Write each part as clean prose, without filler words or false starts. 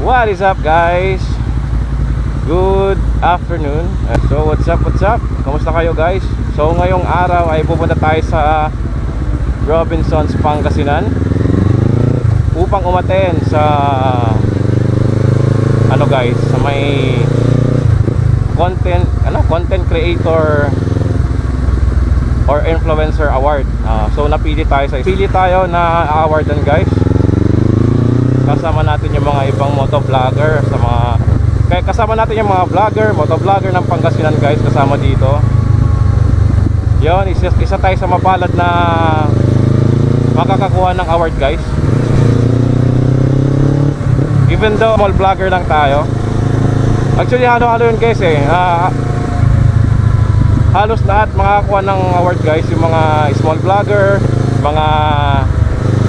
What is up guys? Good afternoon. So what's up? Kamusta kayo guys? So ngayong araw ay pupunta tayo sa Robinsons, Pangasinan upang umattend sa sa may content creator or influencer award. So napili tayo na awardan guys. Kasama natin yung mga ibang motovlogger kasama natin yung mga motovlogger ng Pangasinan guys, kasama dito. Yon, isa tayo sa mapalad na makakakuha ng award guys. Even though small vlogger lang tayo, actually halo-halo yun guys halos lahat makakakuha ng award guys. Yung mga small vlogger, mga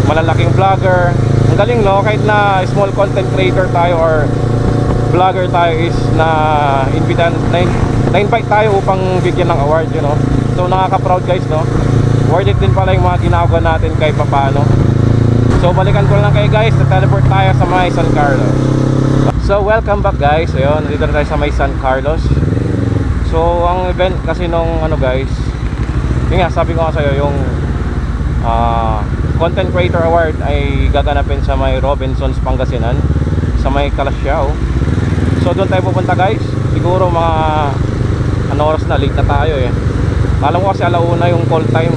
malalaking vlogger. Ang galing no, kahit na small content creator tayo or vlogger tayo is na-invite tayo upang bigyan ng award, you know. So nakaka-proud guys no. Worth it din pala yung mga ginagawa natin kahit papaano. So balikan ko lang kayo guys, na-teleport tayo sa may San Carlos. So welcome back guys. Ayun, nandito na tayo sa may San Carlos. So ang event kasi nung guys, yun nga, sabi ko nga sa'yo, yung Content Creator Award ay gaganapin sa may Robinsons, Pangasinan, sa may Calasiao. So doon tayo pupunta guys. Siguro mga oras na, late na tayo Alam ko kasi alauna yung call time,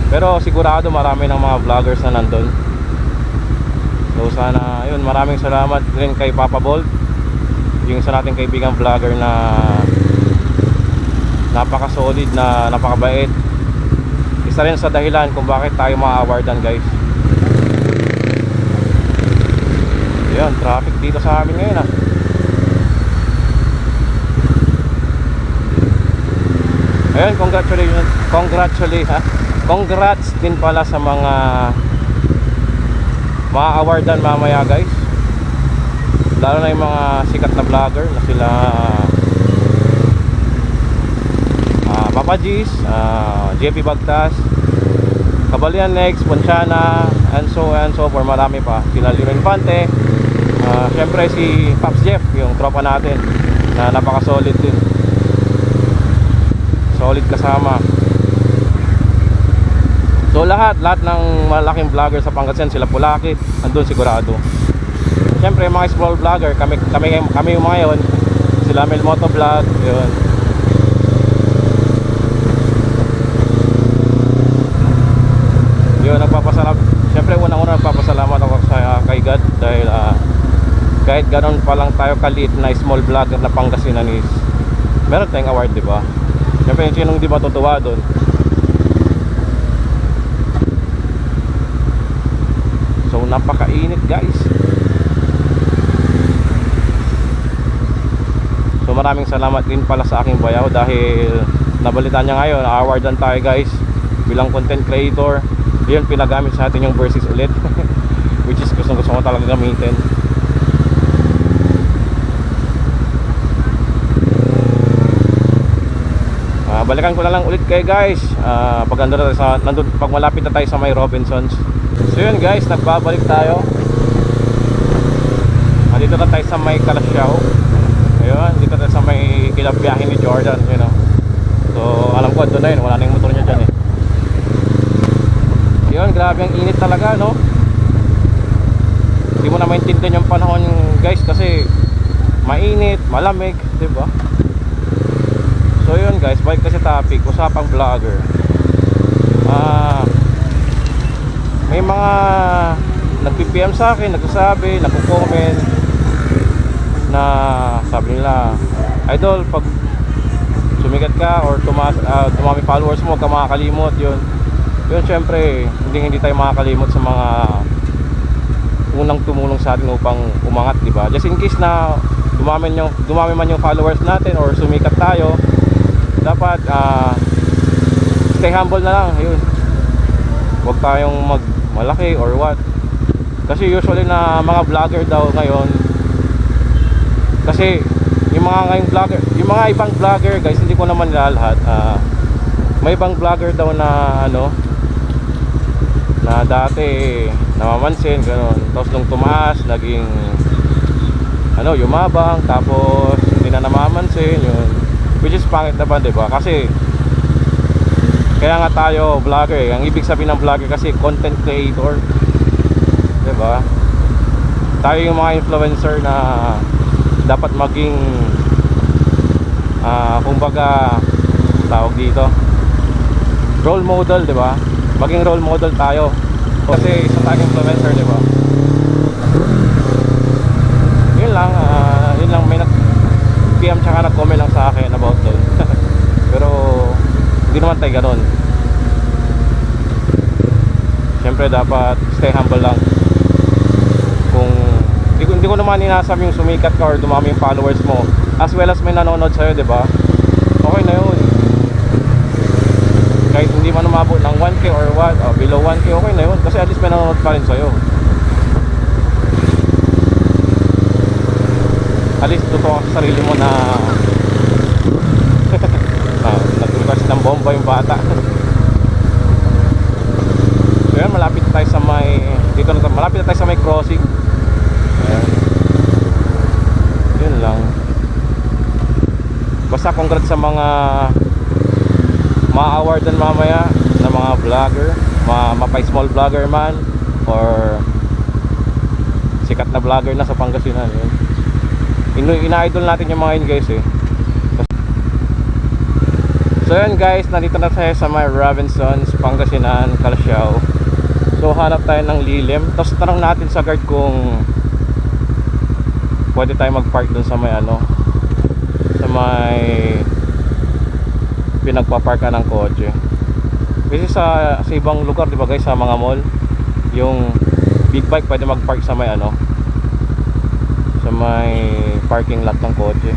pero sigurado marami ng mga vloggers na nandun. So sana yun, maraming salamat rin kay Papa Bolt, yung isa nating kaibigang vlogger na napaka-solid, na napakabait. Isa rin sa dahilan kung bakit tayo ma-awardan guys. Yun, traffic dito sa amin ngayon Ayun, congrats din pala sa mga ma-awardan mamaya guys. Lalo na yung mga sikat na vlogger na sila Papa G's, JP Bagtas, Kabalian Next, Ponchana, and so forth. Marami pa. Sila Lino Infante, syempre si Pops Jeff, yung tropa natin na napaka-solid din. Solid kasama. So lahat ng malaking vlogger sa Pangasinan, sila Pulakit, andun sigurado. Syempre mga small vlogger, kami yung mga yun. Sila Mel Motovlog, yun. Yun, syempre unang-una nagpapasalamat ako kay God dahil kahit ganon pa lang tayo kalit na small vlogger na Pangasinan is meron tayong award, di ba? Syempre yung sinong di matutuwa doon. So napakainit guys. So maraming salamat din pala sa aking bayaw dahil nabalitaan niya ngayon, awardan tayo guys bilang content creator. Yun, pinagamit sa atin yung verses ulit which is gusto ko talaga gamitin. Balikan ko na lang ulit kayo guys pag malapit na tayo sa may Robinsons. So yun guys, nagbabalik tayo. Dito na tayo sa may Calasiao. Ayun, dito na tayo sa may kinabiyahin ni Jordan, you know. So alam ko doon na yun, wala na yung motor niya dyan Yun, grabe ang init talaga no. Hindi mo na maintindihan yung panahon guys kasi mainit, malamig, diba? So yun guys, balik kasi topic, usapang vlogger. May mga nagpi-PM sa akin, nagsasabi, nagko-comment na sabi nila, idol, pag sumikat ka or tumami followers mo, huwag ka makakalimot. Yun, syempre hindi tayo makakalimot sa mga unang tumulong sa atin upang umangat, diba? Just in case na dumami man yung followers natin or sumikat tayo, dapat stay humble na lang. Yun, huwag tayong malaki or what. Kasi usually na mga vlogger daw ngayon, kasi yung mga ibang vlogger guys, hindi ko naman nilalahat, may ibang vlogger daw na na dati namamansin, gano'n. Tapos nung tumaas, naging ano, yumabang, tapos hindi na namamansin yun, which is pangit naman, diba? Kasi kaya nga tayo vlogger eh. Ang ibig sabihin ng vlogger kasi content creator, diba? Tayo yung mga influencer na dapat maging kumbaga tawag dito role model, diba? Maging role model tayo kasi isa tayong influencer, diba? Yun lang may nag-PM tsaka nag-comment lang sa akin about doon. Pero hindi naman tayo ganun. Siyempre dapat stay humble lang. Kung hindi ko naman inasabi yung sumikat ka or dumami yung followers mo, as well as may nanonood sa'yo, diba? Okay na yun. Kahit hindi man umabot ng 1K or what, below 1K, okay na yun. Kasi at least may nanonood pa rin sa'yo. At least totoo ka sa sarili mo na nagtuloy kasi ng bomba yung bata. So yan, malapit na tayo sa may malapit na tayo sa may crossing. Ayan. Yun lang. Basta congrats sa mga ma-awardan mamaya na mga vlogger, mapay small vlogger man or sikat na vlogger na sa Pangasinan. Yun. Ina-idol natin yung mga yun, guys eh. So yun guys, nandito na tayo sa may Robinsons, Pangasinan, Calasiao. So hanap tayo ng lilim. Tapos tanong natin sa guard kung pwede tayo mag-park dun sa may sa may pinagpaparkan ng kotse. Kasi sa ibang lugar, di ba guys, sa mga mall, yung big bike pwede mag-park sa may sa may parking lot ng kotse.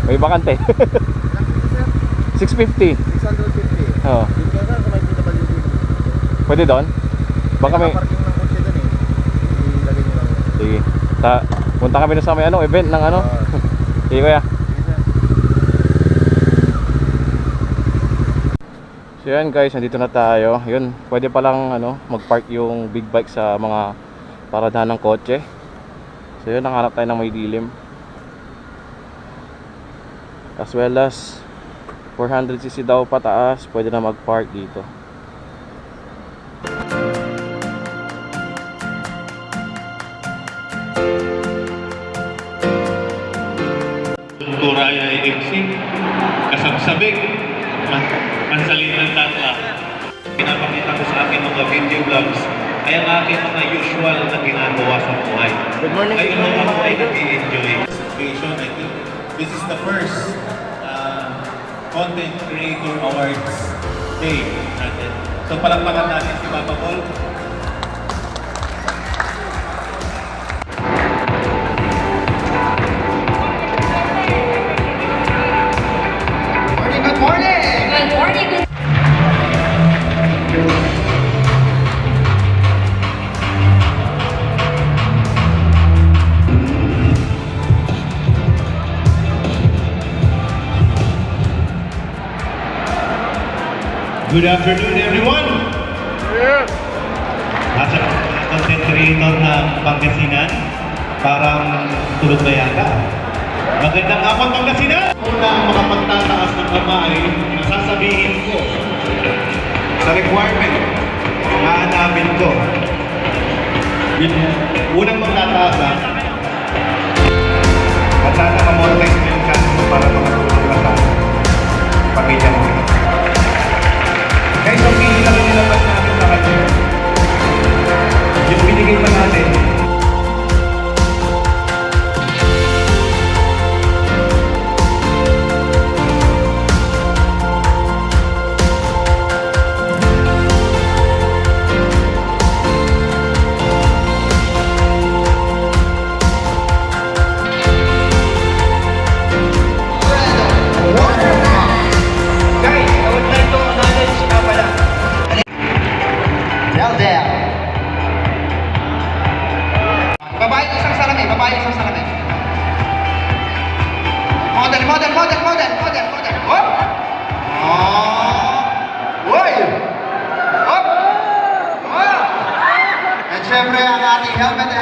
May bakante. 650. 650. Oo. Dito ka sa may PWD. Pwede doon? Baka may parking ng kotse doon eh. Ilagay nyo lang. sige. Punta kami na sa may event ng sige kuya. So yan guys, nandito na tayo. Yun, pwede palang mag-park yung big bike sa mga paradahan ng kotse. So yun, nakahanap tayo ng may dilim. As well as 400cc daw pataas, pwede na mag-park dito. Turaya IMC, kasabsabik, pansalitan tatla. Pinapakita ko sa akin mga video vlogs ay ang aking mga usual na ginagawa sa buhay. Good morning, Ayun good lang morning, ako ay mga idol. nag-i-enjoy. Situation, I think this is the first Content Creator Awards Day natin. So palakpakan natin si Papa Paul. Good morning! Good morning. Good afternoon, everyone! Nasa content creator ng Pangasinan, parang tulog na yata. Magandang hapon, Pangasinan! Una ang mga pagtataas ng kamay, sasabihin ko sa requirement, hahanapin ko. Yung unang magtataas at sana ma-monetize mo yung chance mo para makatulong ka sa pamilya mo. Guys, ang pili lang nilabas natin sa kanya. Yung binigay pa natin. Guys, I would like to acknowledge pala. Del Del. Babae isang salamin, babae isang salamin. Model. Hop! Oh! Uy! Hop! Oh! Medyo Siyempre, ang ating helmet.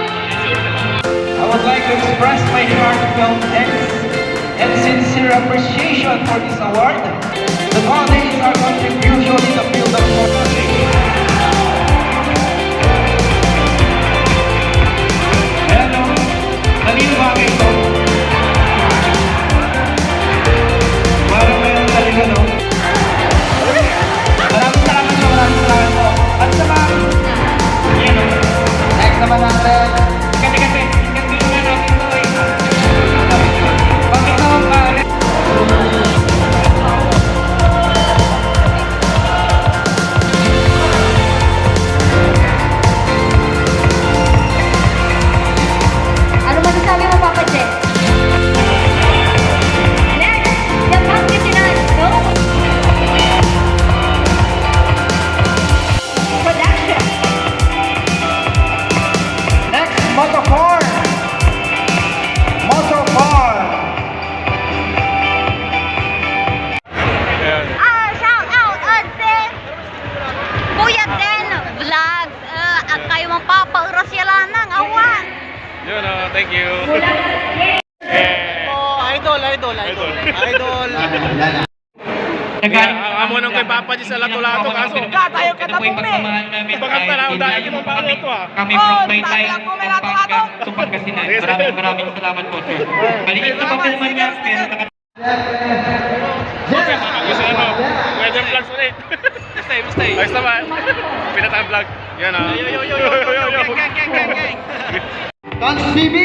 I would like to express my heartfelt thanks and sincere appreciation for this award. The following is our contribution in the field of modeling. Hello, kanino ba ito? Parang mayroon talaga, no? Maraming salamat po. At sa mga, yan o. Next naman natin. Kasi, hindi nga natin ito eh. Bakit naman ba? Ano masasabi mo, Papa Jet? Next, the Pangasinan, no? Production. Next, Moto Farm. Moto Farm. Ayan. Shout out on Kuya Den Vlogs. Ang kayo mong papaurasyalan ng awan. Yun, thank you. Idol. Kaya, amo nang kay Papa G sa lato-lato kaso. Tayo katapong Bakit tanaw dahil yung mga ito ah. Kami from Baytay, Pampanga, to Pangasinan. Maraming salamat po, sir. Maliit na papel man yan, pero Okay, gusto ano? Weather vlogs ulit. Mustay. Ayos naman. Pinatang vlog. Yan ah. Yo. Tons TV.